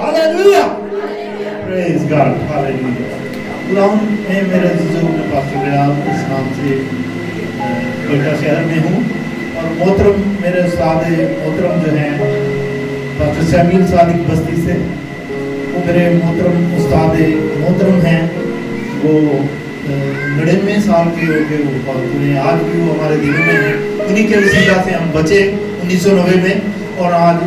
Hallelujah, praise God, hallelujah. खुदावंद ने मेरे अजीजों में पास्टर बिलाल इस नाम से कोयटा शहर में हूँ और मोहतरम मेरे उस्ताद मोहतरम जो हैं पास्टर सैमुअल सादिक बस्ती से, वो मेरे मोहतरम उस्ताद मोहतरम हैं। वो 99 साल के हो गए और आज भी वो हमारे दिलों में हैं। उन्हीं के वसीला से हम बचे 1990 में और आज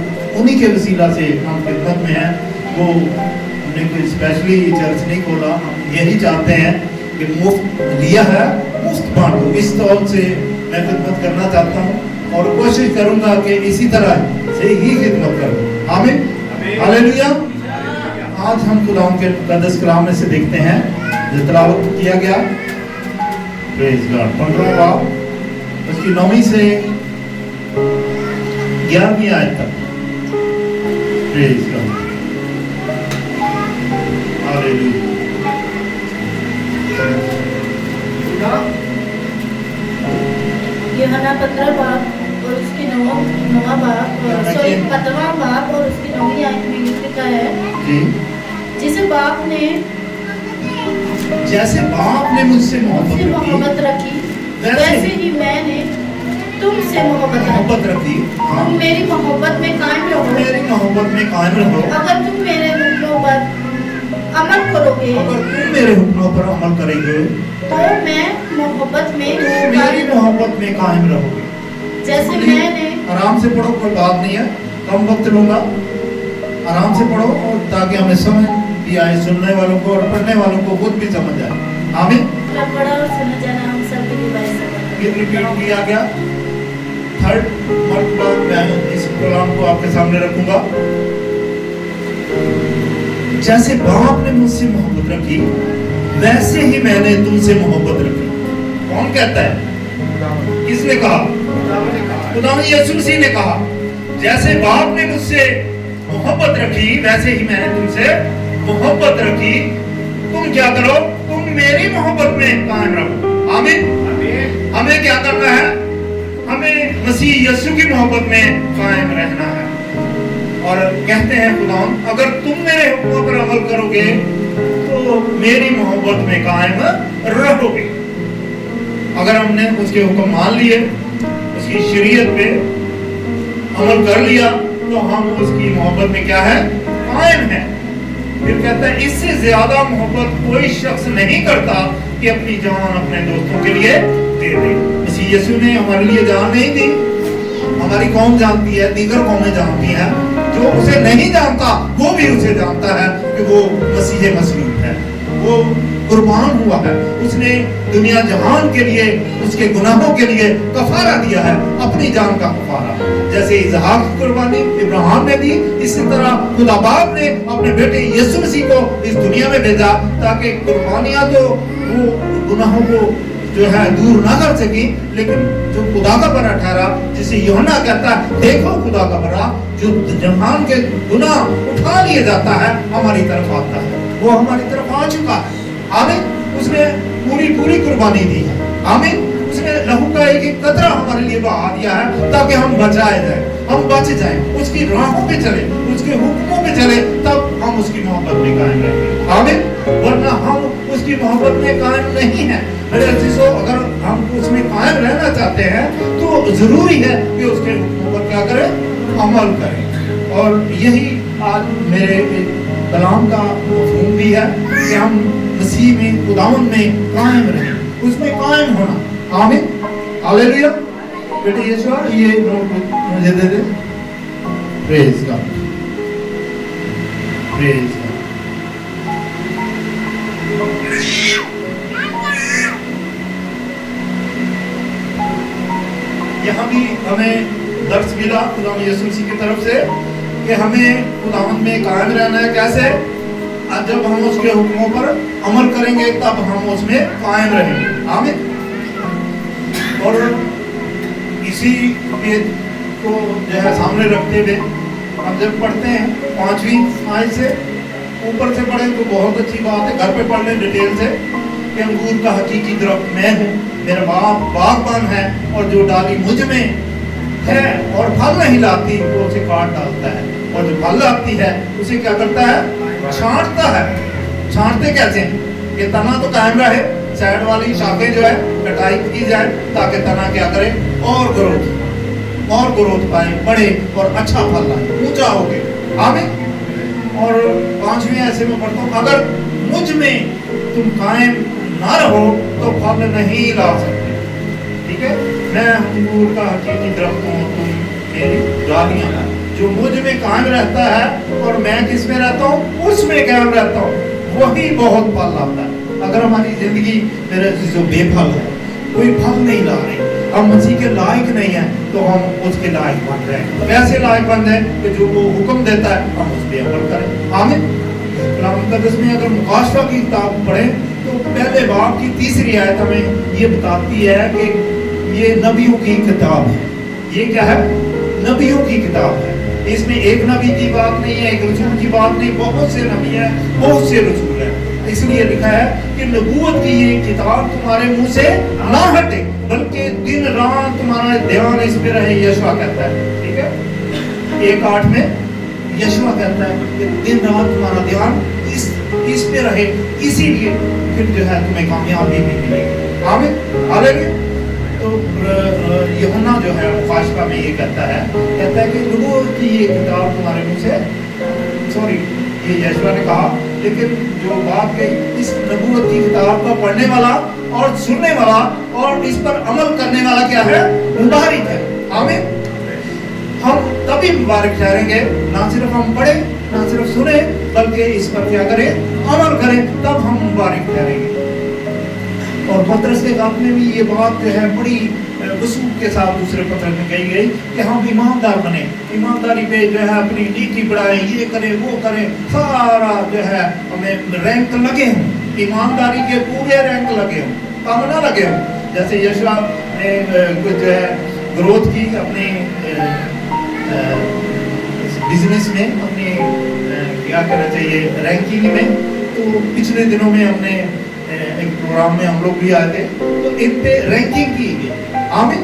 उन्हीं के वसीला से हम खिदमत में हैं। वो हमने कोई स्पेशली चर्च नहीं खोला, हम यही चाहते हैं कि मुफ्त लिया है मुफ्त बांटो। इस तौर से मैं खिदमत करना चाहता हूँ और कोशिश करूँगा कि इसी तरह से ही खिदमत करूँ। आमीन, हालेलुया। आज हम खुदावंद के मुकद्दस कलाम में से देखते हैं जो तिलावत किया गया, प्रेज गॉड, 15वां बाब उसकी 9वीं से 11वीं आयत तक। Praise God, hallelujah. यूहन्ना 15 बाब और उसकी 9वां बाब, सॉरी 15वां बाब और उसकी 9वीं आयत में लिखा है जी, जैसे बाप ने मुझसे मोहब्बत रखी वैसे ही मैंने तुमसे मोहब्बत रखी। तुम मेरी मोहब्बत में कायम रहो। मेरी मोहब्बत में कायम रहो। अगर तुम मेरे हुक्मों पर अमल करोगे, अगर तुम मेरे हुक्मों पर अमल करोगे तो मैं मोहब्बत में मेरी मोहब्बत में कायम रहोगे। जैसे मैंने, आराम से पढ़ो, कोई बात नहीं है, कम वक्त लूंगा, आराम से पढ़ो और ताकि हमें समझ भी आए, सुनने वालों को और पढ़ने वालों को खुद भी समझ आए। आमीन। पढ़ा और सुना जाना हम सब के लिए ये रिपीट किया गया, थर्ड मर्तबा मैं इस कलाम को आपके सामने रखूंगा। जैसे बाप ने मुझसे मोहब्बत रखी वैसे ही मैंने तुमसे मोहब्बत रखी। कौन कहता है? किसने कहा? खुदावंद यीशु मसीह ने कहा, जैसे बाप ने मुझसे मोहब्बत रखी वैसे ही मैंने तुमसे मोहब्बत रखी। तुम क्या करो? तुम मेरी मोहब्बत में कायम रहो। आमीन। हमें क्या करना है? हमें मसीह यीशु की मोहब्बत में कायम रहना है। और कहते हैं खुदावंद, अगर तुम मेरे हुक्मों पर अमल करोगे तो मेरी मोहब्बत में कायम रहोगे। अगर हमने उसके हुक्म मान लिए, उसकी शरीयत पे अमल कर लिया तो हम उसकी मोहब्बत में क्या है? कायम है। फिर कहता है इससे ज्यादा मोहब्बत कोई शख्स नहीं करता कि अपनी जान अपने दोस्तों के लिए दे दे। मसीह यीशु ने हमारे लिए जान नहीं दी। हमारी कौम जानती है, दीगर कौमें जानती हैं, जो उसे नहीं जानता वो भी उसे जानता है कि वो मसीह मसलूब है, वो कुर्बान हुआ है। उसने दुनिया जहान के लिए, उसके गुनाहों के लिए कफारा दिया है, अपनी जान का कफारा। जैसे इसहाक की कुर्बानी इब्राहिम ने दी, इसी तरह खुदा बाप ने अपने बेटे यीशु मसीह को इस दुनिया में भेजा ताकि कुर्बानियां तो वो गुनाहों को जो है दूर ना कर सकी, लेकिन जो खुदा का बड़ा ठहरा, जिसे यूहन्ना कहता है, देखो खुदा का बड़ा जो जहान के गुनाह उठा लिए जाता है, हमारी तरफ आता है। वो हमारी तरफ आ चुका है। आमीन। उसने पूरी कुर्बानी दी है। आमीन। उसने लहू का एक एक कतरा हमारे लिए बहा दिया है ताकि हम बचाए जाए, हम बच जाए, उसकी राहों पे चले, उसके हुक्मों पे चले, तब हम उसकी मोहब्बत में कायम रहेंगे। आमीन। वरना हम उसकी मोहब्बत में कायम नहीं है। मेरे अजीजों, अगर हम उसमें कायम रहना चाहते हैं तो जरूरी है कि उसके हुक्मों पर क्या करें? अमल करें। और यही आज मेरे कलाम का मफ़हूम भी है कि हम मसीह में, खुदावंद में कायम रहें, उसमें कायम होना। आमीन, हालेलुया। बेटे यीशु, ये नोटबुक मुझे दे दे। Praise God, praise God. यहाँ भी हमें दर्श मिला खुदावंद यीशु मसीह की तरफ से कि हमें खुदावंद में कायम रहना है। कैसे? जब हम उसके हुक्मों पर अमल करेंगे तब हम उसमें कायम रहेंगे। आमीन। और इसी को जो है सामने रखते हुए हम जब पढ़ते हैं 5वीं आयत से ऊपर से पढ़े तो बहुत अच्छी बात है, घर पे पढ़ लें डिटेल से कि अंगूर का हकीकी दरख्त मैं हूँ, मेरा बाप बागबान है और जो डाली मुझ में है और फल नहीं लाती वो उसे काट डालता है। और जो फल आती है उसे क्या करता है, छांटता है। छांटते कैसे हैं कि तना तो कायम रहे, साइड वाली शाखें जो है कटाई की जाए ताकि तना क्या करे, और ग्रोथ पाए, बढ़े और अच्छा फल लाए, ऊंचा हो गए। आमीन। और 5वें ऐसे में पढ़ता हूँ, अगर मुझ में तुम कायम ना रहो तो फल नहीं ला सकते। ठीक है, मैं अंगूर का हकीमी दरख्त हूँ, तुम मेरी डालियां। जो मुझ में कायम रहता है और मैं किस में रहता हूँ, उसमें कायम रहता हूँ, वही बहुत फल लाता है। अगर हमारी जिंदगी मेरे जो बेफल है, कोई फल नहीं ला रही, हम मसीह के लायक नहीं है, तो हम उसके लायक बन रहे हैं। कैसे लायक बन रहे हैं कि जो वो हुक्म देता है हम उस पर अमल करें। आमीन। कलाम मुक़द्दस में अगर मुकाशवा की किताब पढ़ें तो पहले बाब की 3री आयत हमें ये बताती है कि ये नबियों की किताब है। ये क्या है, नबियों की किताब है। इसमें एक नबी की बात नहीं है, एक रसूल की बात नहीं, बहुत से नबी हैं, बहुत से रसूल हैं। इसलिए लिखा है कि नबूवत की ये किताब तुम्हारे मुंह से ना हटे, बल्कि दिन रात तुम्हारा ध्यान इस पे रहे। यशवा कहता है, ठीक है, 1:8 में यशवा कहता है कि दिन रात तुम्हारा ध्यान इस पे रहे, इसीलिए फिर जो है तुम्हें कामयाबी भी मिलेगी। आमीन, हालेलुया। तो यूहन्ना जो है मुकाशवा में ये कहता है कि नबूवत की ये किताब तुम्हारे मुंह से, ये यशवा ने कहा, लेकिन जो बात कही, इस नबूवत की किताब का पढ़ने वाला और सुनने वाला और इस पर अमल करने वाला क्या है, मुबारक है। आमीन। हम तभी मुबारक ठहरेंगे, ना सिर्फ हम पढ़े, ना सिर्फ सुने, बल्कि इस पर क्या करें, अमल करें, तब हम मुबारक ठहरेंगे। और पत्रस के काम में भी ये बात जो है बड़ी वसूख के साथ दूसरे पत्र में कही गई कि हम ईमानदार बने, ईमानदारी पे जो है अपनी ड्यूटी बढ़ाएं, ये करें वो करें, सारा जो है हमें रैंक लगे हों, ईमानदारी के पूरे रैंक लगे हों, कम ना लगे हों। जैसे यशवा ने कुछ जो है ग्रोथ की अपने बिजनेस में, अपने क्या कहना चाहिए, रैंकिंग में। तो पिछले दिनों में हमने एक प्रोग्राम में हम लोग भी आए थे, तो इन पे रैंकिंग की गई। आमीन।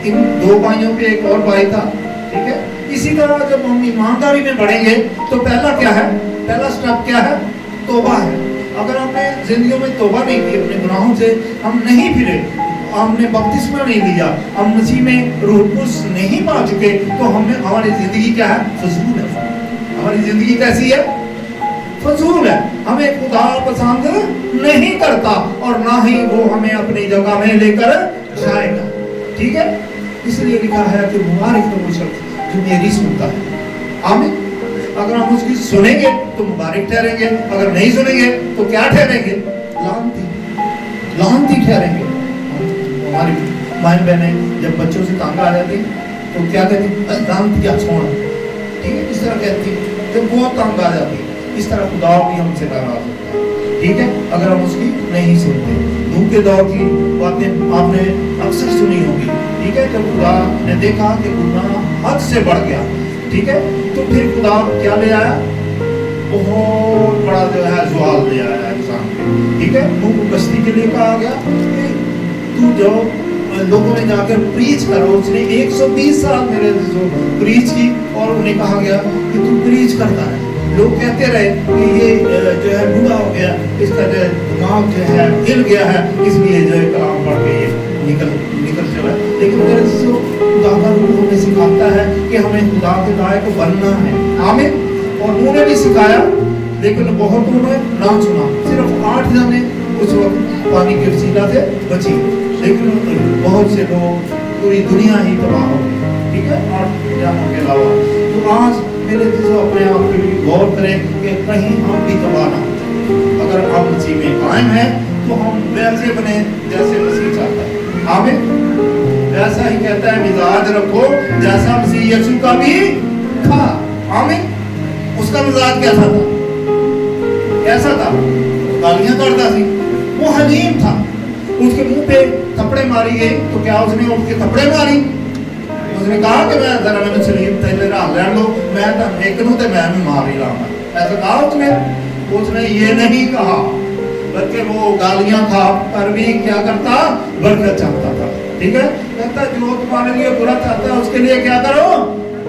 इन 2 भाइयों पे एक और भाई था, ठीक है। इसी तरह जब हम ईमानदारी में बढ़ेंगे तो पहला क्या है, पहला स्टेप क्या है, तौबा है। अगर हमने जिंदगी में तौबा नहीं की, अपने गुनाहों से हम नहीं फिरे, हमने बपतिस्मा नहीं लिया, हम मसीह में रूह कुद्स नहीं पा चुके, तो हमें हमारी जिंदगी क्या है, फजूल है। हमारी जिंदगी कैसी है, फजूल है। हमें खुदा पसंद नहीं करता और ना ही वो हमें अपनी जगह में लेकर जाएगा। ठीक है, इसलिए लिखा है कि मुबारक है वो शख्स जो मेरी सुनता है। आमीन। अगर हम उसकी सुनेंगे तो मुबारक ठहरेंगे, अगर नहीं सुनेंगे तो क्या ठहरेंगे, लानती ठहरेंगे। हमारी बहन बहनें जब बच्चों से तंग आ जाती तो क्या कहती, लानती क्या छोड़, ठीक है, इस तरह कहती। जब बहुत तंग आ जाती, इस तरह खुदा भी हमसे नाराज होता है। ठीक है, अगर हम उसकी नहीं सुनते। नूह के दौर की बातें आपने अक्सर सुनी होगी, ठीक है। जब खुदा ने देखा कि गुनाह हद से बढ़ गया, ठीक है, तो फिर खुदा क्या ले आया, बहुत बड़ा जो है ज़वाल ले आया इंसान पे। ठीक है, नूह को कश्ती के लिए कहा गया कि तू जो लोगों में जाकर प्रीच करो। उसने 120 साल मेरे जो प्रीच की, और उन्हें कहा गया कि तू प्रीच करता है। लोग कहते रहे कि ये जो है बूढ़ा हो गया, इसका जो दिमाग जो है हिल गया है, इसलिए जो है कलाम पढ़ के ये निकल चला। लेकिन मेरे जो खुदा का रूह हमें सिखाता है कि हमें खुदा के लायक बनना है। आमीन। और उन्होंने भी सिखाया, लेकिन बहुतों ने ना सुना। सिर्फ 8 जने उस वक्त पानी के वसीला से बची, लेकिन बहुत से लोग, पूरी दुनिया ही तबाह हो गई। ठीक है, 8 जनों के अलावा। तो आज मेरे जो अपने आप के लिए गौर करें कि कहीं हम भी तबाह ना हो। अगर हम मसीह में कायम हैं तो हम वैसे बने जैसे मसीह चाहता है। आमीन। वैसा ही कहता है, मिजाज रखो जैसा मसीह यीशु का भी था। आमीन। उसका मिजाज कैसा था, कैसा था, गालियां करता थी, वो हलीम था। उसके मुंह पे थप्पड़े मारी गई तो क्या उसने उठ के थप्पड़े मारी, उसने कहा कि मैं जरा मैंने सलीम तेरे हाथ ले लो, मैं तो एक नूं ते मैं भी मार ही लाऊंगा, ऐसा कहा उसने ये नहीं कहा, बल्कि वो गालियां खा कर भी क्या करता, बरकत चाहता था। ठीक है, कहता जो तुम्हारे लिए बुरा चाहता है उसके लिए क्या करो,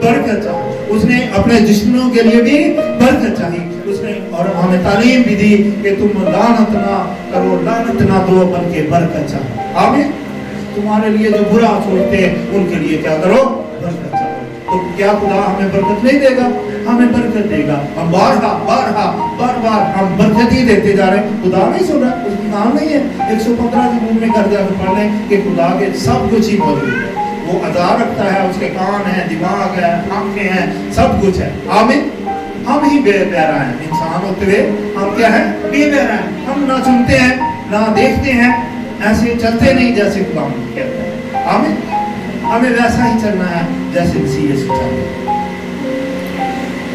बरकत चाहो। اس نے اپنے دشمنوں کے لیے بھی برکت چاہی اس نے, اور ہمیں تعلیم بھی دی کہ تم لعنت نہ کرو, لعنت نہ دو بلکہ برکت چاہو. آمین. تمہارے لیے جو برا سوچتے ہیں ان کے لیے کیا کرو, برکت چاہو. تو کیا خدا ہمیں برکت نہیں دے گا؟ ہمیں برکت دے گا. ہم بار بار ہم برکت ہی دیتے جا رہے ہیں. خدا نہیں سن رہا, اس کی نام نہیں ہے. 115 زبور میں کر جا کے پڑھ لیں کہ خدا کے سب کچھ ہی موجود ہے. وہ عطا رکھتا ہے, اس کے کان ہیں, دماغ ہے, آنکھیں ہیں, سب کچھ ہے. آمین. ہم ہی بے بہرا ہیں. انسان ہوتے ہوئے ہم کیا ہیں؟ بے بہرا ہیں. ہم نہ سنتے ہیں نہ دیکھتے ہیں, ایسے چلتے نہیں جیسے خدا کہتا ہے. آمین. ہمیں ویسا ہی چلنا ہے جیسے مسیح یسوع چاہتے ہیں.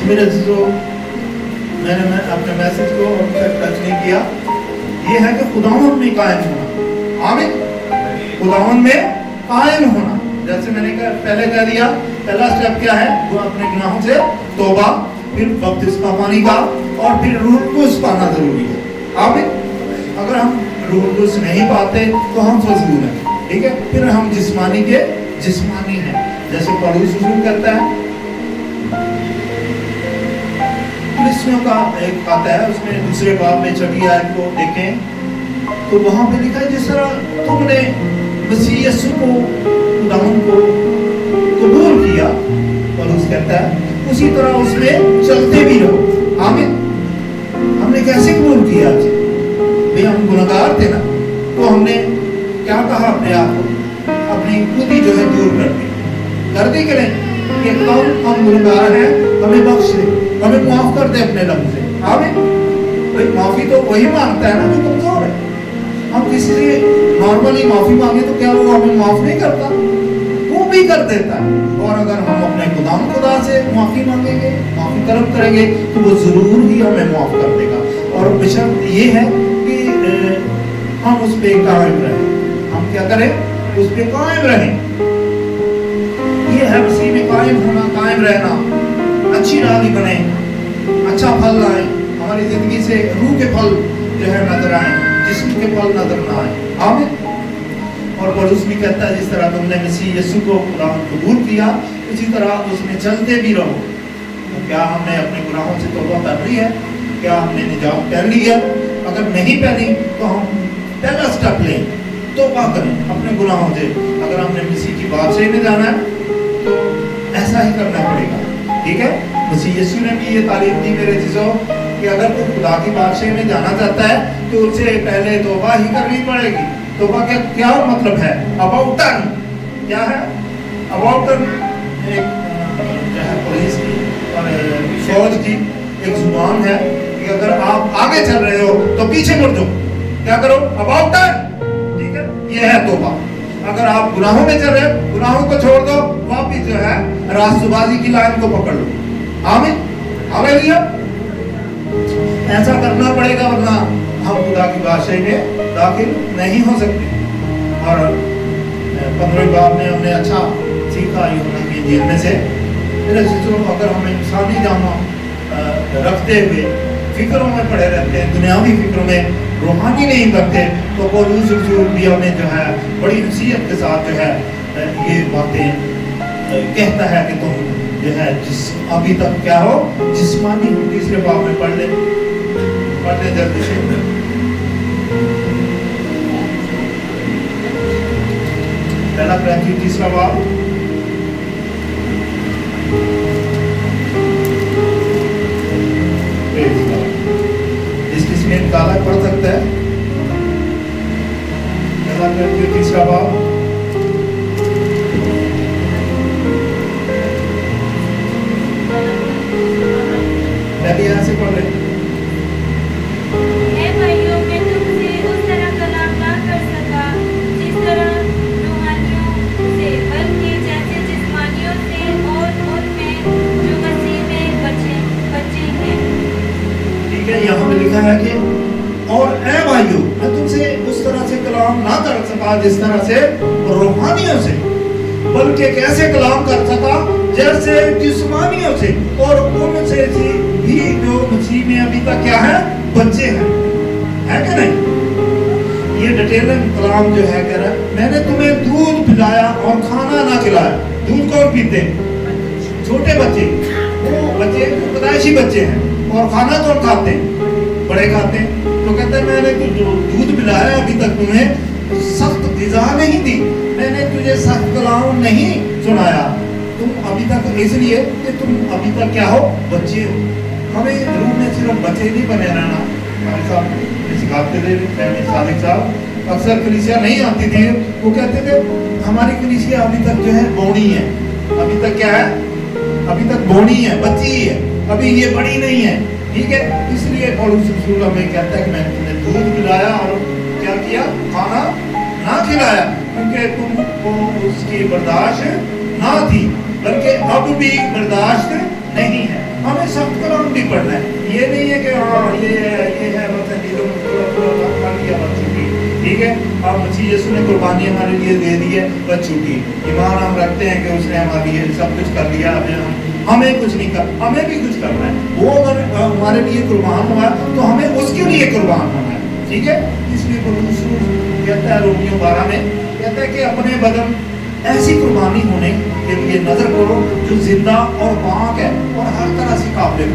میرے عزیزو, میں نے اپنے میسج کو اب تک ٹچ نہیں کیا. یہ ہے کہ خداوند میں قائم ہونا. آمین. خداوند میں قائم ہونا. جیسے میں نے پہلے کہہ دیا, پہلا سٹیپ کیا ہے؟ وہ اپنے گناہوں سے توبہ, پھر بپتسمہ پانی کا, اور پھر روح القدس پانا ضروری ہے. آمین. اگر ہم روح القدس نہیں پاتے تو ہم فضول ہیں. ٹھیک ہے. پھر ہم جسمانی کے جسمانی ہیں. جیسے پولس رسول کہتا ہے, فلسطینیوں کا ایک آتا ہے, اس میں دوسرے باب میں 6 آیت کو دیکھیں تو وہاں پہ لکھا ہے جس طرح تم نے مسیح یسوع کو, خداوند کو قبول کیا, پولس کہتا ہے اسی طرح اس میں چلتے بھی رہو. آمین. ہم نے کیسے قبول کیا؟ بھئی ہم گناہگار تھے نا, تو ہم نے کیا کہا اپنے آپ کو, اپنی خود ہی جو ہے دور کر دی کہ نہیں کہ ہم گناہگار ہیں, ہمیں بخش دے, ہمیں معاف کر دے اپنے لب سے. آمین. بھئی معافی تو وہی مانگتا ہے نا جو کمزور ہے. ہم کسی سے نارملی معافی مانگے تو کیا وہ ہمیں معاف نہیں کرتا؟ وہ بھی کر دیتا ہے. اور اگر ہم اپنے خدا سے معافی مانگیں گے, معافی طلب کریں گے, تو وہ ضرور ہی ہمیں معاف کر دے گا. اور بشرط یہ ہے کہ ہم اس پہ قائم رہیں. ہم کیا کریں؟ اس پہ قائم رہیں. یہ ہے مسیح میں قائم ہونا, قائم رہنا. اچھی راضی بنے, اچھا پھل لائیں ہماری زندگی سے. روح کے پھل جو ہے نظر آئیں, جسم کے پھل نظر نہ آئیں. آمین. اور پولس بھی کہتا ہے جس طرح تم نے مسیح یسوع کو قبول کیا اسی طرح اس میں چلتے بھی رہو. کیا ہم نے اپنے گناہوں سے توبہ کر لی ہے؟ کیا ہم نے نجات پہن لی ہے؟ اگر نہیں پہنی تو ہم پہلا سٹیپ لیں, توبہ کریں اپنے گناہوں سے. اگر ہم نے مسیح کی بادشاہی میں جانا ہے تو ایسا ہی کرنا پڑے گا. ٹھیک ہے. مسیح یسوع نے بھی یہ تعلیم دی میرے عزیزو کہ اگر کوئی خدا کی بادشاہی میں جانا چاہتا ہے تو اس سے پہلے توبہ ہی کرنی پڑے گی. توبہ کا کیا مطلب ہے؟ About turn. کیا ہے اباؤٹ ٹرن؟ ایک جو ہے پولیس کی اور فوج کی ایک زبان ہے کہ اگر آپ آگے چل رہے ہو تو پیچھے مڑ جاؤ. کیا کرو؟ About turn. ٹھیک ہے. یہ ہے توبہ. اگر آپ گناہوں میں چل رہے ہو, گناہوں کو چھوڑ دو, واپس جو ہے راستہ بازی کی لائن کو پکڑ لو. آمین. ہالیلویا. ایسا کرنا پڑے گا ورنہ ہم خدا کی بادشاہی میں داخل نہیں ہو سکتے. اور 15ویں باب میں ہم نے اچھا سیکھا یوحنا کی انجیل میں سے. میرے عزیزو, اگر ہم انسانی جامہ رکھتے ہوئے فکروں میں پڑے رہتے ہیں, دنیاوی فکروں میں, روحانی نہیں کرتے, تو پولس رسول بھی ہمیں جو ہے بڑی نصیحت کے ساتھ جو ہے یہ باتیں کہتا ہے کہ تم جو ہے ابھی تک کیا ہو, جسمانی ہو. تیسرے باب میں پڑھ لیں جلدی سے. پہلا کرنتھی 3 باب, جس میں نکالا پڑھ سکتا ہے. پہلا کرنتھی 3 باب, پہلے یہاں سے پڑھ لیں. یہاں میں لکھا ہے کہ اور اے بھائیو میں تم سے اس طرح سے کلام نہ کر سکا جس طرح سے روحانیوں سے, بلکہ کیسے کلام کر سکا جیسے جسمانیوں سے, اور ان سے بھی جو مسیح میں ابھی تک کیا ہے, بچے ہیں. ہے کہ نہیں؟ یہ ڈیٹیل کلام جو ہے کہہ رہا ہے میں نے تمہیں دودھ پلایا اور کھانا نہ کھلایا. دودھ کون پیتے؟ چھوٹے بچے. वो बच्चे पैदाइशी बच्चे हैं और खाना कौन खाते हैं, बड़े खाते हैं। तो कहते हैं मैंने तो दूध पिलाया अभी तक तुम्हें सख्त ग़िज़ा नहीं दी, मैंने तुझे सख्त कलाम नहीं सुनाया, तुम अभी तक इसलिए कि तुम अभी तक क्या हो, बच्चे हो। हमें रूम में सिर्फ बच्चे नहीं बने रहना। हमारे साहब सिखाते थे फैमिली सादिक साहब, अक्सर कलीसिया नहीं आती थी, वो कहते थे हमारी कलीसिया अभी तक जो है बौनी है, अभी तक क्या है, अभी तक बौनी है, बच्ची है, अभी ये बड़ी नहीं है, ठीक है। इसलिए पौलुस रसूल हमें कहता है कि मैंने तुम्हें दूध पिलाया और क्या किया, खाना ना खिलाया, क्योंकि तुमको उसकी बर्दाश्त ना थी, बल्कि अब भी बर्दाश्त नहीं है। हमें सख्त कलाम भी पढ़ना है, ये नहीं है कि हाँ ये है मतलब ठीक है। आप मसीह यीशु ने कुर्बानी हमारे लिए दे दी है, बस छूटी, ईमान हम रखते हैं कि उसने हमारे लिए सब कुछ कर दिया, हमें कुछ नहीं कर, हमें भी कुछ करना है। वो अगर हमारे लिए कुर्बान हुआ तो हमें उसके लिए कुर्बान होना है, ठीक है। इसलिए पौलुस कहता है रोमियो 12 में, कहता है कि अपने बदन ऐसी कुर्बानी होने के लिए नजर करो जो जिंदा और पाक है और हर तरह से काबिल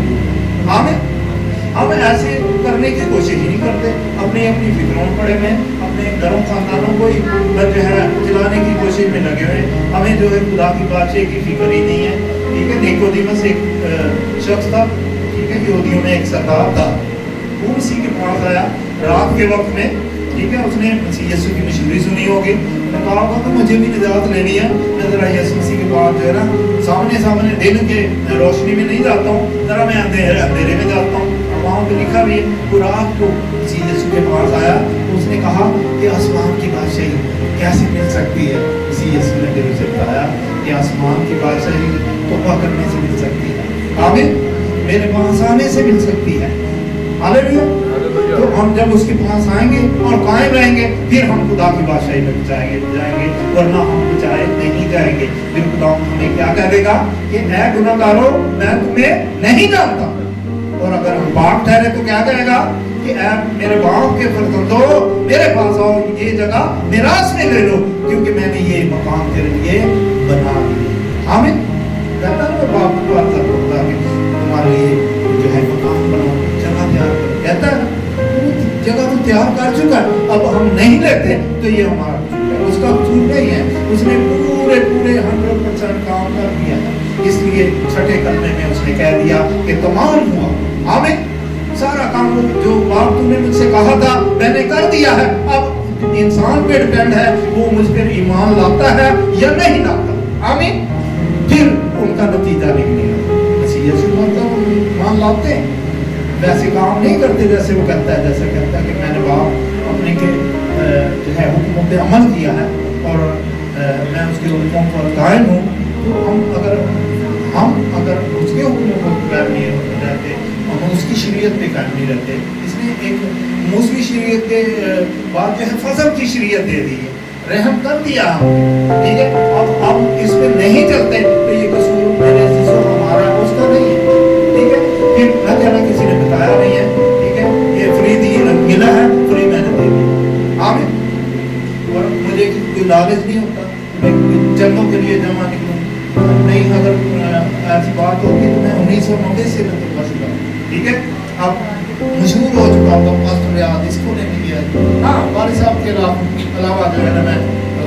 है। हम ऐसे करने की कोशिश ही नहीं करते, अपनी अपनी फिक्रों में पड़े हुए, अपने घरों खानदानों को ही जो है चलाने की कोशिश में लगे हुए। हमें जो है खुदा की बादशाह की फिक्र ही नहीं है, ठीक है। निकोदेमुस एक शख्स था, ठीक है, यहूदियों में एक सरदार था, वो उसी के पास आया रात के वक्त में, ठीक है। उसने मसीह यीशु की मशहूरी सुनी होगी, कहा होगा तो मुझे भी निजात लेनी है, मैं ज़रा यीशु मसीह के पास जो है ना सामने दिन के रोशनी में नहीं जाता हूँ, ज़रा मैं अंधेरे में जाता हूँ। वहाँ पे लिखा भी है, वो रात को मसीह यीशु के पास आया, तो उसने कहा कि आसमान की बादशाही कैसे मिल सकती है। मसीह यीशु ने फिर उसे बताया कि आसमान की बादशाही तौबा करने से मिल सकती है, आमीन, मेरे पास आने से मिल सकती है, हालेलुया। तो हम जब उसके पास आएंगे और कायम रहेंगे, फिर हम खुदा की बादशाही में जाएंगे, वरना हम बचाए नहीं जाएंगे। फिर खुदा हमें क्या कह देगा कि ऐ गुनाहगारों मैं तुम्हें नहीं जानता। और अगर हम बाप ठहरे तो क्या कहेगा कि ऐ मेरे बाप के फर्जंदों मेरे पास आओ, ये जगह मिरास में ले लो, क्योंकि मैंने ये मकान तेरे लिए बना दिया। आमीन। कहता है बाप को आता है तुम्हारे लिए जो है मकान बनाओ, जगह तैयार करो, कहता है जगह तो तैयार कर चुका है, अब हम नहीं लेते तो ये हमारा उसका कसूर नहीं है, उसने पूरे 100% काम कर दिया है। इसलिए छठे कलमे में उसने कह दिया कि तमाम हुआ, आमीन, सारा काम जो बाप तुमने मुझसे कहा था मैंने कर दिया है। अब इंसान पे डिपेंड है वो मुझ पर ईमान लाता है या नहीं लाता, आमीन, फिर उनका नतीजा निकलेगा। यीशु ईमान लाते हैं, वैसे काम नहीं करते जैसे वो कहता है, जैसे कहता है कि मैंने बाप अपने के जो है हुक्मों पे अमल किया है और मैं उसके हुक्मों पर कायम हूँ। तो हम अगर उसके हुक्मों को कायम नहीं रहते, हम उसकी शरीयत पे कायम नहीं रहते, इसने एक मूसवी शरीयत के बाद जो है फजल की शरीयत दे दी है, रहम कर दिया हमने, ठीक है। अब हम इस पे नहीं चलते तो ये कसूर मेरे जिसो हमारा उसका नहीं है, ठीक है। फिर न कहना किसी ने बताया नहीं है, ठीक है, ये फ्री दी मिला है, फ्री मैंने दे दी, आमीन। और मुझे कोई लालच नहीं होता मैं जन्मों के लिए जमा निकलूँ, नहीं। अगर ऐसी बात होगी तो मैं 1990 से मैं तुमका शुरू, ठीक है। अब मशहूर हो चुका होगा पास्टर याद इसको नहीं किया, हाँ, वाली साहब के अलावा जो है ना मैं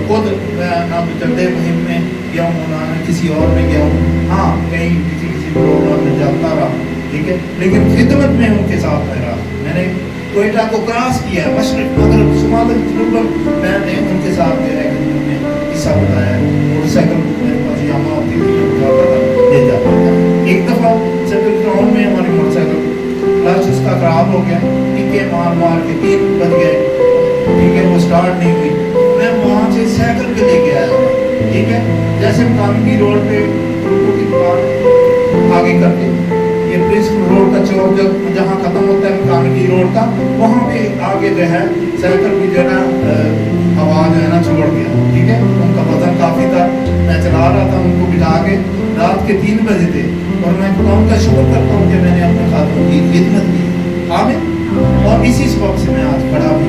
खुद ना चंदे मुहिम में गया हूँ, ना किसी और में गया हूँ, हाँ, कहीं किसी प्रोग्राम में जाता रहा, ठीक है, लेकिन खिदमत में उनके साथ रहा। मैंने कोयटा को क्रॉस किया, मशरक मगरब शुमाल मैंने उनके साथ जो है हिस्सा बताया है। मोटरसाइकिल मेरे पास यामा होती थी, ले जाता था। एक दफ़ा सेंट्रल ग्राउंड में हमारी मोटरसाइकिल क्लच उसका खराब हो गया, टिक्के मार के 3 बज गए, ठीक है, वो स्टार्ट नहीं हुई। मैं वहाँ से साइकिल पे लेके आया, ठीक है। जैसे हम कानगी रोड पे की दुकान आगे करके ये प्रिंसिपल रोड का चौक जहाँ खत्म होता है कानगी रोड का, वहाँ पे आगे जो है साइकिल की जो है ना आवाज़ जो है ना छोड़ गया, ठीक है। उनका वजन काफ़ी था, मैं चला रहा था उनको बिठा के, रात के 3 बजे थे, और मैं खुदा उनका शुक्र करता हूँ कि मैंने अपने खातों की खिदमत की, आमीन। और इसी सबब से मैं आज खड़ा भी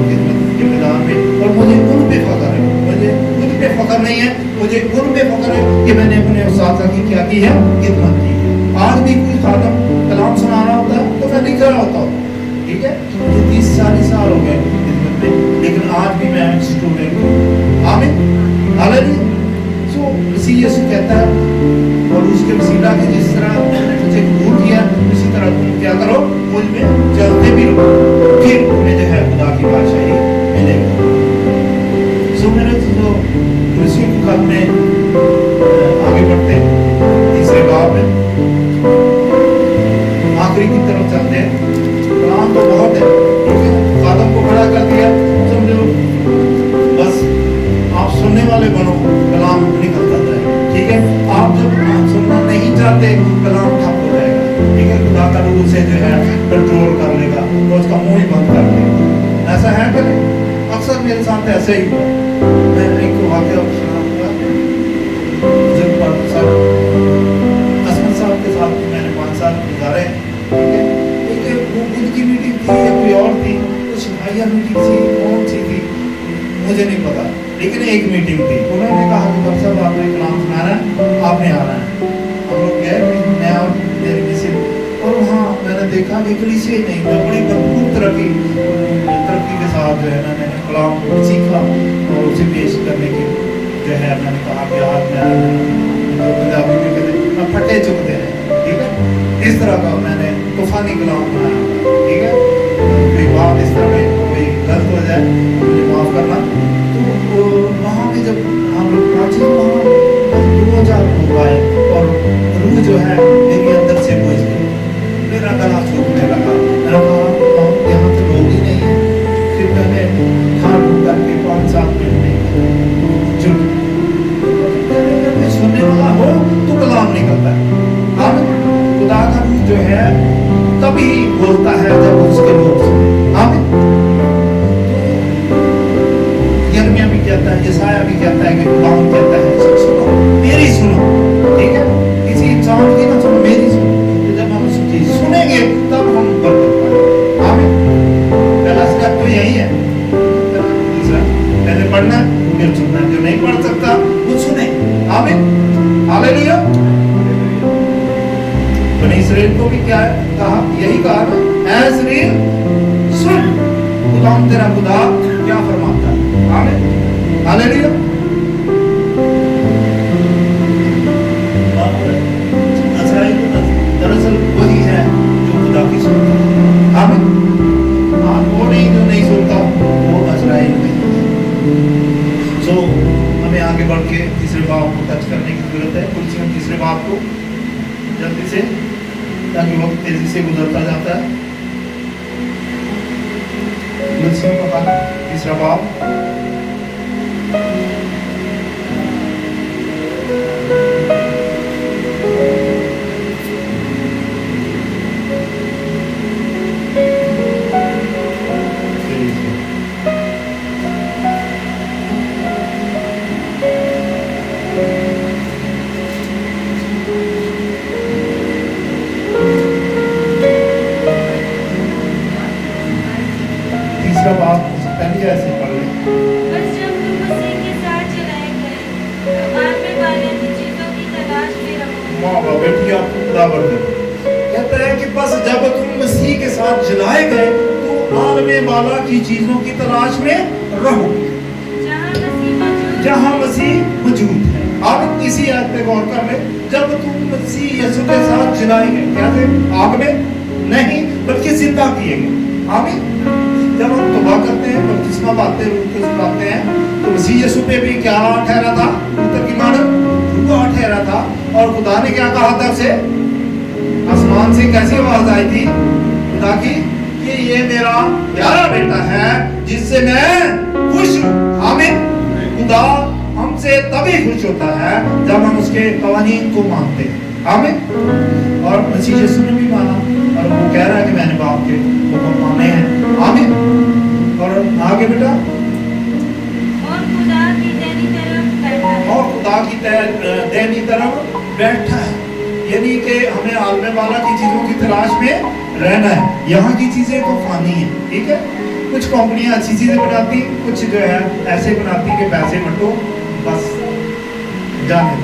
खिदमत के मैदान में, और मुझे उन पे फख्र है, मुझे खुद पे फख्र नहीं है, मुझे उन पे फख्र है कि मैंने अपने उस्ताद की क्या की है, खिदमत की है, آج بھی کوئی خادم کلام سنا رہا ہوتا ہے تو میں لکھ رہا ہوتا ہوں، ٹھیک ہے، مجھے 30-40 سال ہو گئے خدمت میں، لیکن آج بھی میں اسٹوڈنٹ ہوں، آمین، ہاللیلویا۔ سو مسیح یسوع کہتا ہے اور اس کے وسیلہ کے جس طرح تم نے مجھے قبول کیا اسی طرح تم کیا کرو، مجھ میں چلتے بھی رہو، پھر تمہیں جو ہے خدا کی بادشاہی ملے گی۔ سو میرے جو مسیح کے خط میں آگے بڑھتے ہیں، تیسرے باب میں آخری کی طرف چلتے ہیں۔ کلام تو بہت ہے، کیونکہ خادم کو کھڑا کر دیا، سمجھو بس آپ سننے والے بنو، کلام نکل جاتا ہے، ٹھیک ہے۔ آپ جب سننا نہیں چاہتے کلام ٹھپ ہو جائے گا، ٹھیک ہے، خدا کا روح اسے جو ہے کنٹرول کر لے گا تو اس کا منہ ہی بند کر دے گا۔ ایسا ہے کہ اکثر میرے ساتھ ایسے ہی ہوا۔ میں ایک واقعہ سناؤں گا، اسمت صاحب کے ساتھ میں نے 5 سال گزارے، ٹھیک ہے۔ ایک وہ خود کی میٹنگ تھی یا کوئی اور تھی، کچھ بھائیہ میٹنگ تھی، کون سی تھی مجھے نہیں پتا، لیکن ایک میٹنگ تھی۔ انہوں نے کہا کہ ڈاکٹر صاحب آپ نے کلام سنانا ہے، آپ نے آنا ہے۔ ہم لوگ گئے، میں اور میری مسز، اور وہاں میں نے دیکھا کہ کلیسے نہیں تھا، بڑی بھرپور ترقی کے ساتھ جو ہے نا میں نے کلام سیکھا اور اسے پیش کرنے کی جو ہے میں نے کہا کہ آج میں پنجابی میں کہتے ہیں پھٹے چکتے ہیں، ٹھیک ہے، اس طرح کا میں نے طوفانی کلام بنایا، ٹھیک ہے۔ کوئی بات اس طرح میں کوئی غلط ہو جائے مجھے معاف کرنا۔ تو وہاں پہ جب ہم لوگ پہنچے وہاں 2-4 لوگ آئے اور روح جو ہے میری اندر سے بوجھ گئی، میرا گلا سوکھنے لگا۔ میں نے کہا یہاں تو لوگ ہی نہیں ہیں۔ پھر میں نے کھان کر کے 5-7 منٹ نہیں سننے والا ہو تو کلام نکلتا ہے۔ آمین۔ خدا کا روح جو ہے تبھی بولتا ہے جب اس کے لوگ سنیں۔ آمین۔ یرمیہ بھی کہتا ہے، یسایہ بھی کہتا ہے کہ کلام کہتا ہے سب سنو، میری سنو، ٹھیک ہے، کسی انسان کی نہ سنو، میری سنو۔ جب ہم اس کی سنیں گے تب ہم برکت پائیں۔ آمین۔ پہلا اسٹیپ تو یہی ہے، دوسرا پہلے پڑھنا ہے پھر سننا ہے، جو نہیں پڑھ سکتا وہ سنے۔ آمین، ہاللیلویا۔ بنی اسرائیل کو بھی کیا کہا، یہی کہا نا، اے اسرائیل سن خدا تیرا خدا کیا فرماتا ہے۔ آمین، ہاللیلویا۔ اسرائیل دراصل وہی ہے جو خدا کی سنتا ہے۔ آمین۔ وہ نہیں جو نہیں سنتا، وہ اسرائیل نہیں۔ سو ہمیں آگے بڑھ کے تیسرے باب کو ٹچ کرنے کی ضرورت ہے، کچھ تیسرے باب کو جلدی سے، تاکہ وقت تیزی سے گزرتا جاتا ہے۔ تیسرا باب پہلی ایسے پڑھ لیں۔ بس جب تم مسیح کے ساتھ چلائے گئے تو عالم بالا کی چیزوں کی تلاش میں رہو۔ ماں باپ بیٹھی آپ کو خدا بردے کہتا ہے کہ بس جب تم مسیح کے ساتھ جلائے گئے تو عالم بالا کی چیزوں کی تلاش میں رہو جہاں مسیح موجود ہے۔ آپ اسی آیت پہ غور کر لیں، جب تم مسیح یسوع کے ساتھ جلائے گئے، کیا تھے؟ آگ میں نہیں بلکہ زندہ کیے گئے۔ آمین۔ جب ہم توبہ کرتے ہیں، بپتسمہ پاتے ہیں، روح کو سکھاتے ہیں، تو مسیح یسوع پہ بھی کیا ٹھہرا تھا؟ پتر کی مانند روح ٹھہرا تھا، اور خدا نے کیا کہا تھا اسے؟ آسمان سے کیسی آواز آئی تھی خدا کی کہ یہ میرا پیارا بیٹا ہے جس سے میں خوش ہوں۔ آمین۔ خدا ہم سے تبھی خوش ہوتا ہے جب ہم اس کے قوانین کو مانتے ہیں۔ آمین۔ اور مسیح یسوع نے بھی مانا، اور وہ کہہ رہا ہے کہ میں نے باپ کے حکم مانے ہیں۔ آمین۔ اور آگے بیٹا، اور خدا کی دینی طرف بیٹھا ہے، اور خدا کی دینی طرف بیٹھا ہے، یعنی کہ ہمیں عالم بالا کی چیزوں کی تلاش میں رہنا ہے۔ یہاں کی چیزیں تو فانی ہیں، ٹھیک ہے، کچھ کمپنیاں اچھی چیزیں بناتی، کچھ جو ہے ایسے بناتی کہ پیسے بٹو بس جانے دو۔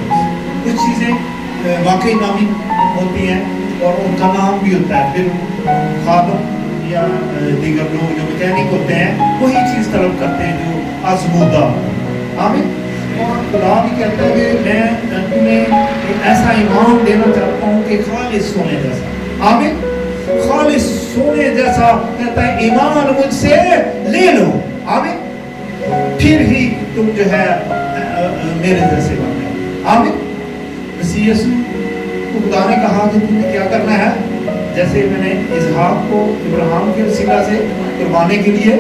کچھ چیزیں واقعی نامی होती हैं और उनका नाम भी होता है, फिर खादम या दीगर लोग जो मैकेनिक होते हैं वही चीज़ तलब करते हैं जो आजमूदा। आमीन। और खुदा भी कहता है कि मैं तुम्हें एक ऐसा ईमान देना चाहता हूँ कि खालिस सोने जैसा। आमीन। खालिस सोने जैसा कहता है ईमान मुझसे ले लो। आमीन। फिर ही तुम जो है मेरे जैसे बन गए। आमीन। मसीह यीशु को खुदा ने कहा कि तुम्हें क्या करना है, जैसे मैंने इसहाक को इब्राहिम के वसीला से कुर्बानी के लिए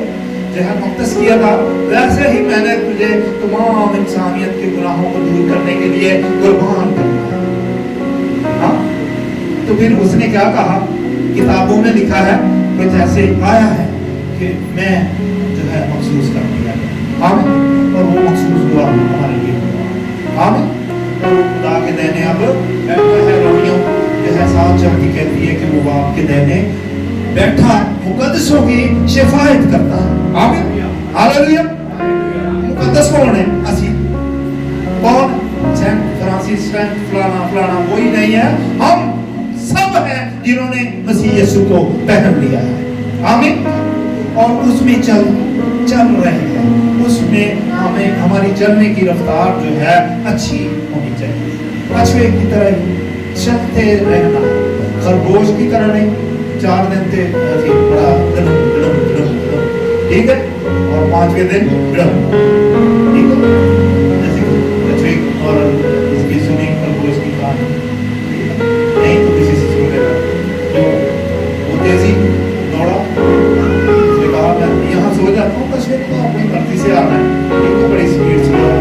जो है मुक्तस किया था, वैसे ही मैंने तुझे तमाम इंसानियत के गुनाहों को दूर करने के लिए कुर्बान करना है। हाँ? तो फिर उसने क्या कहा, किताबों में लिखा है कि जैसे आया है कि मैं जो है मखसूस कर दिया गया। आमीन। और वो मखसूस हुआ हमारे लिए। आमीन। और खुदा के देने अब बैठा है, रोमियो जो है 7 की कहती है कि वो बाप के देने बैठा मुकद्दसों की शिफायत करता है। आमीन। हालेलुया। मुकद्दस कौन है? असी कौन? सेंट फ्रांसिस, सेंट फलाना फलाना कोई नहीं है, हम सब हैं जिन्होंने मसीह यीशु को पहन लिया है। आमीन। और उसमें चल रहे हैं, उसमें हमें हमारी चलने की रफ्तार जो है अच्छी होनी चाहिए। कछुए की तरह चलते रहना, खरगोश की तरह नहीं। 4 दिन थे बड़ा ठीक है, और 5वें दिन ठीक है, जैसे कछुए और इसकी सुनी खरगोश की कहानी नहीं तो किसी से सुन लेगा। तो वो तेजी दौड़ा, उसने कहा मैं यहाँ सो जाता हूँ, कछुए ने तो अपनी मर्जी से आना है, ये तो बड़ी स्पीड से हुआ।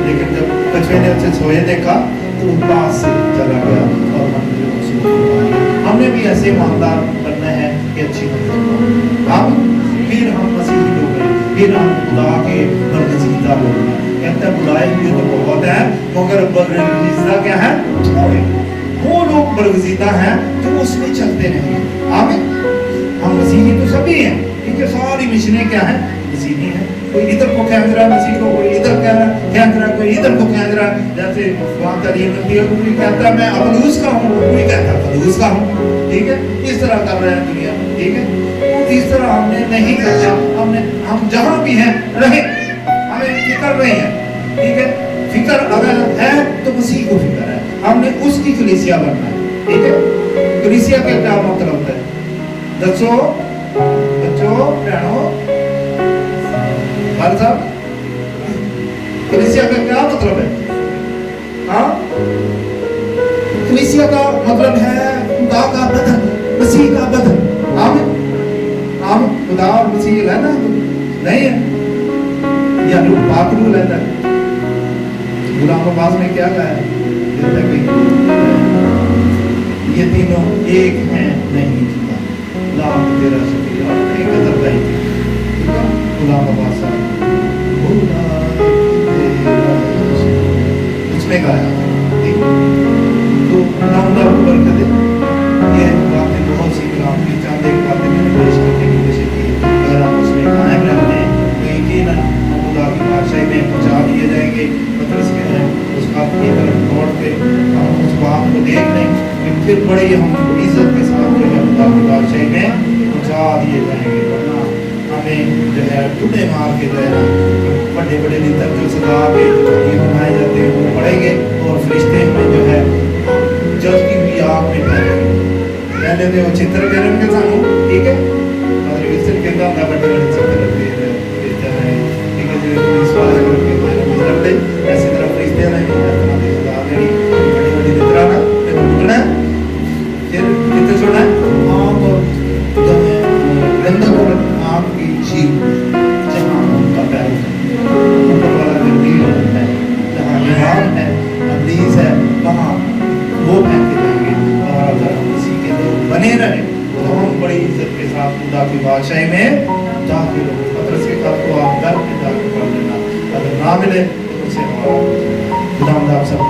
लेकिन जब कछुए ने उसे सोए देखा तो वो पास से चला गया और मंदिर में सो गया। हमने भी ऐसे ईमानदार बनना है कि अच्छी मंजिल हम फिर हम मसीही लोग हैं, फिर हम खुदा के बरगजीदा लोग हैं। कहता है बुलाए हुए तो बहुत है मगर बरगजीदा क्या है? थोड़े। वो लोग बरगजीदा हैं जो उसमें चलते नहीं। आमीन। हम मसीही तो सभी हैं, क्योंकि सारी मिशनें क्या है? मसीही हैं। कोई इधर को खींच रहा है मसीह को, कोई इधर खींच रहा है, कोई इधर को खींच रहा है। जैसे वहाँ तालीम मिलती है, कोई कहता है मैं अबलूस का हूँ, कोई कहता है फलूस का हूँ। ठीक है, इस तरह कर रहे हैं दुनिया। ठीक है, इस तरह हमने नहीं करना। हम जहाँ भी हैं रहे, हमें फिक्र नहीं है। ठीक है, फिक्र अगर है तो मसीह को फिक्र है, हमने उसकी कलीसिया बनना है। ठीक है, कलीसिया का क्या मतलब है? दसो बच्चों बहनों भाई साहब, कलीसिया का क्या मतलब है? हाँ, कलीसिया का मतलब है खुदा का बदन, मसीह का बदन। आमीन। आमीन। खुदा और मसीह है ना? नहीं है या लोग बात रू लेता है। गुलाम अब्बास ने क्या कहा है? ये तीनों एक हैं नहीं जुदा, लाख तेरा शुक्रिया। एक कदर गई गुलाम अब्बास उसने गाया। ठीक, तो नाम ऊपर कर दे। ये बातें बहुत सी गुलाम की चंद एक बातें मैंने पेश करने की कोशिश की। अगर आप उसमें कायम रहते हैं तो यकीनन खुदा की बादशाही में पहुंचा दिए जाएंगे। मतलब उसका अपनी तरफ लौट के हम उस बात को देख लें कि फिर बड़ी हम इज्जत के साथ जो है खुदा की बादशाही में पहुंचा दिए जाएंगे। वरना हमें जो है टूटे मार के जो है बड़े बड़े नितर जो सदा के ये बनाए जाते हैं वो पड़ेंगे और फरिश्ते में जो है जलती हुई आग में डालेंगे। पहले तो वो चित्र करें के सानू। ठीक है, और विचर के अंदर बड़े बड़े चित्र रखते हैं। ठीक है, जो पुलिस वाले करके मैंने रख दे ऐसी तरह फरिश्ते नहीं इतना दे सदा मेरी बड़ी बड़ी निद्रा ना फिर उठना फिर कितने छोड़ना आग और गंदा और आग की झील जहाँ उनका पैर ऊपर वाला जो नील है, जहाँ ईमान है, अबलीस है, वहाँ वो फेंके जाएंगे। और अगर हम किसी के लोग बने रहे तो हम बड़ी इज्जत के साथ खुदा की बादशाही में दाखिल होंगे। पतरस के खत को आप डर के जाकर पढ़ लेना, अगर ना मिले तो उसे हमारा खुदा आप सब